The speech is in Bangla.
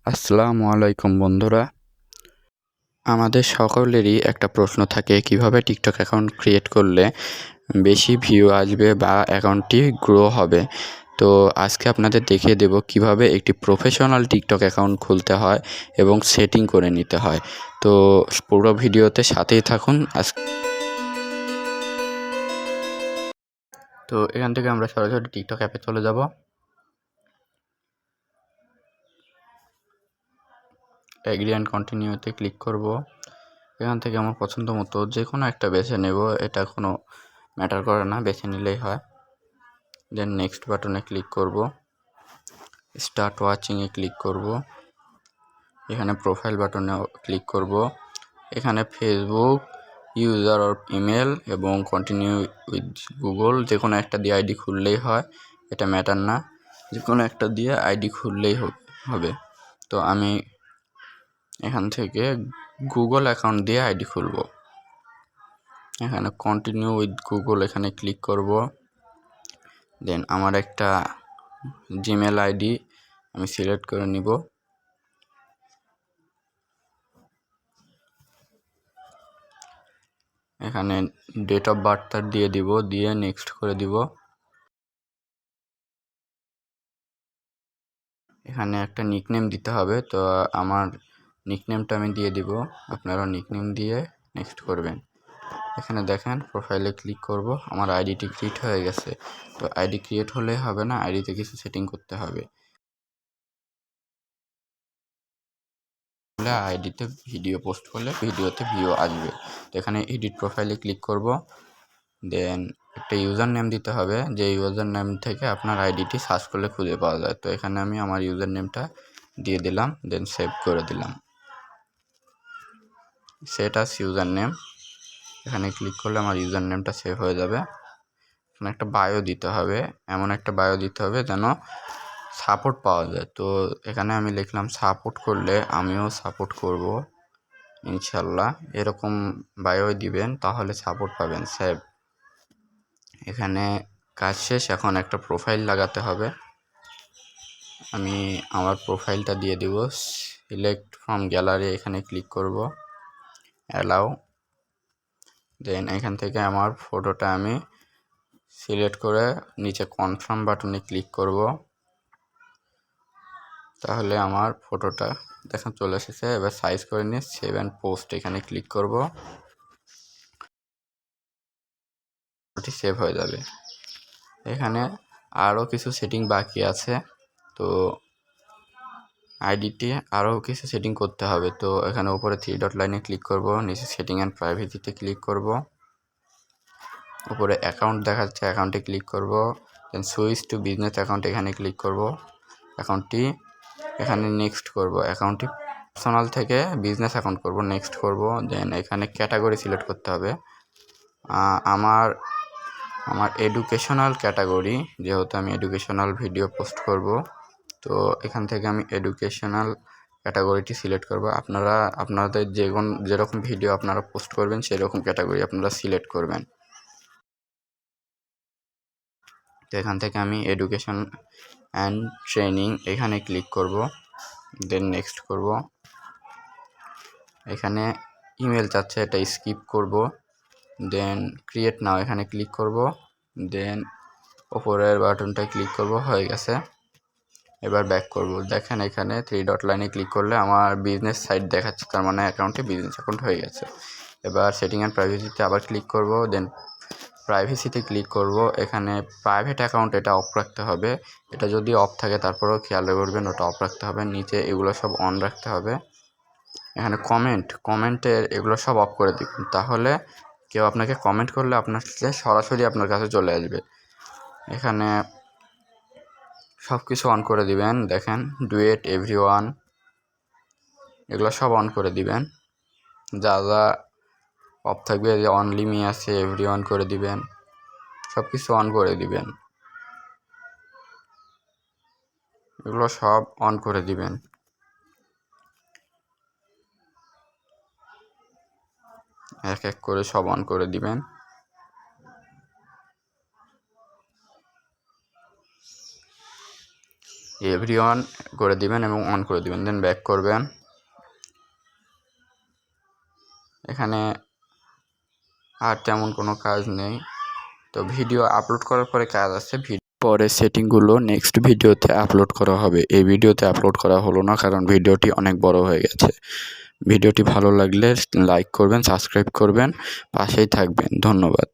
আসসালামু আলাইকুম বন্ধুরা। আমাদের সকলেরই একটা প্রশ্ন থাকে কিভাবে টিকটক অ্যাকাউন্ট ক্রিয়েট করলে বেশি ভিউ আসবে বা অ্যাকাউন্টটি গ্রো হবে। তো আজকে আপনাদের দেখিয়ে দেব কিভাবে একটি প্রফেশনাল টিকটক অ্যাকাউন্ট খুলতে হয় এবং সেটিং করে নিতে হয়। তো পুরো ভিডিওতে সাথেই থাকুন। তো এখান থেকে আমরা সরাসরি টিকটক অ্যাপে চলে যাব। এগ্রি অ্যান্ড কন্টিনিউতে ক্লিক করব। এখান থেকে আমার পছন্দ মতো যে কোনো একটা বেছে নেব, এটা কোনো ম্যাটার করে না, বেছে নিলেই হয়। দেন নেক্সট বাটনে ক্লিক করব, স্টার্ট ওয়াচিংয়ে ক্লিক করব, এখানে প্রোফাইল বাটনে ক্লিক করব, এখানে ফেসবুক ইউজার অর ইমেল এবং কন্টিনিউ উইথ গুগল যে কোনো একটা দিয়ে আইডি খুললেই হয়, এটা ম্যাটার না, যে কোনো একটা দিয়ে আইডি খুললেই হবে। তো আমি এখান থেকে গুগল অ্যাকাউন্ট দিয়ে আইডি খুলব। এখানে কন্টিনিউ উইথ গুগল এখানে ক্লিক করব। দেন আমার একটা জিমেল আইডি আমি সিলেক্ট করে নিব। এখানে ডেট অফ বার্থটা দিয়ে দিব, দিয়ে নেক্সট করে দিব। এখানে একটা নিকনেম দিতে হবে, তো আমার নিকনেমটা আমি দিয়ে দিব, আপনারা নিকনেম দিয়ে নেক্সট করবেন। এখানে দেখেন প্রোফাইলে ক্লিক করব, আমার আইডিটি ক্রিয়েট হয়ে গেছে। তো আইডি ক্রিয়েট হলে হবে না, আইডিতে কিছু সেটিং করতে হবে। আইডিতে ভিডিও পোস্ট করলে ভিডিওতে ভিউ আসবে। তো এখানে এডিট প্রোফাইলে ক্লিক করব। দেন একটা ইউজার নেম দিতে হবে, যে ইউজার নেম থেকে আপনার আইডিটি সার্চ করলে খুঁজে পাওয়া যায়। তো এখানে আমি আমার ইউজার নেমটা দিয়ে দিলাম, দেন সেভ করে দিলাম। সেট আস ইউজার নেম, এখানে ক্লিক করলে আমার ইউজার নেমটা সেভ হয়ে যাবে। এখানে একটা বায়ো দিতে হবে, এমন একটা বায়ো দিতে হবে যেন সাপোর্ট পাওয়া যায়। তো এখানে আমি লিখলাম সাপোর্ট করলে আমিও সাপোর্ট করব ইনশাল্লাহ, এরকম বায়ো দিবেন, তাহলে সাপোর্ট পাবেন। সেভ। এখানে কাজ শেষ, এখন একটা প্রোফাইল লাগাতে হবে। আমি আমার প্রোফাইলটা দিয়ে দিব, সিলেক্ট ফ্রম গ্যালারি এখানে ক্লিক করব, অ্যালাউ। দেন এখান থেকে আমার ফটোটা আমি সিলেক্ট করে নিচে কনফার্ম বাটনে ক্লিক করব, তাহলে আমার ফটোটা দেখেন চলে এসেছে। এবার সাইজ করে নিয়ে সেভ অ্যান্ড পোস্ট এখানে ক্লিক করব, ফটোটি সেভ হয়ে যাবে। এখানে আরও কিছু সেটিং বাকি আছে, তো আইডিটি আরও কিছু সেটিং করতে হবে। তো এখানে উপরে 3 ডট লাইনে ক্লিক করব, নিচে সেটিং অ্যান্ড প্রাইভেসিতে ক্লিক করব, উপরে অ্যাকাউন্ট দেখাচ্ছে অ্যাকাউন্টে ক্লিক করব, দেন সুইচ টু বিজনেস অ্যাকাউন্ট এখানে ক্লিক করব, অ্যাকাউন্টটি এখানে নেক্সট করব, অ্যাকাউন্টটি পার্সোনাল থেকে বিজনেস অ্যাকাউন্ট করব, নেক্সট করব। দেন এখানে ক্যাটাগরি সিলেক্ট করতে হবে, আমার এডুকেশনাল ক্যাটাগরি, যেহেতু আমি এডুকেশনাল ভিডিও পোস্ট করব, তো এখান থেকে আমি এডুকেশনাল ক্যাটাগরিটি সিলেক্ট করব। আপনারা আপনাদের যেরকম ভিডিও আপনারা পোস্ট করবেন সেরকম ক্যাটাগরি আপনারা সিলেক্ট করবেন। তো এখান থেকে আমি এডুকেশন অ্যান্ড ট্রেনিং এখানে ক্লিক করব, দেন নেক্সট করব। এখানে ইমেল চাচ্ছে, এটা স্কিপ করব। দেন ক্রিয়েট নাও এখানে ক্লিক করব, দেন ওপরের বাটনটায় ক্লিক করব, হয়ে গেছে। এবার ব্যাক করব। দেখেন এখানে 3 ডট লাইনে ক্লিক করলে আমার বিজনেস সাইট দেখাচ্ছে, তার মানে অ্যাকাউন্টে বিজনেস অ্যাকাউন্ট হয়ে গেছে। এবার সেটিং অ্যান্ড প্রাইভেসিতে আবার ক্লিক করব, দেন প্রাইভেসিতে ক্লিক করব। এখানে প্রাইভেট অ্যাকাউন্ট এটা অফ রাখতে হবে, এটা যদি অফ থাকে তারপরেও খেয়াল করবেন ওটা অফ রাখতে হবে। নিচে এগুলো সব অন রাখতে হবে। এখানে কমেন্টের এগুলো সব অফ করে দিবেন, তাহলে কেউ আপনাকে কমেন্ট করলে আপনার সরাসরি আপনার কাছে চলে আসবে। এখানে সব কিছু অন করে দিবেন। দেখেন ডুয়েট, এভরিওয়ান, এগুলো সব অন করে দিবেন। যা যা অফ থাকবে, যে অনলি মি আছে এভরিওয়ান করে দিবেন, সব কিছু অন করে দিবেন, এগুলো সব অন করে দিবেন। এক এক করে সব অন করে দিবেন। এভরিওয়ান করে দিবেন এবং অন করে দিবেন, দেন ব্যাক করবেন। এখানে আর তেমন কোনো কাজ নেই। তো ভিডিও আপলোড করার পরে কাজ আছে, পরে সেটিংগুলো নেক্সট ভিডিওতে আপলোড করা হবে। এই ভিডিওতে আপলোড করা হলো না কারণ ভিডিওটি অনেক বড় হয়ে গেছে। ভিডিওটি ভালো লাগলে লাইক করবেন, সাবস্ক্রাইব করবেন, পাশেই থাকবেন। ধন্যবাদ।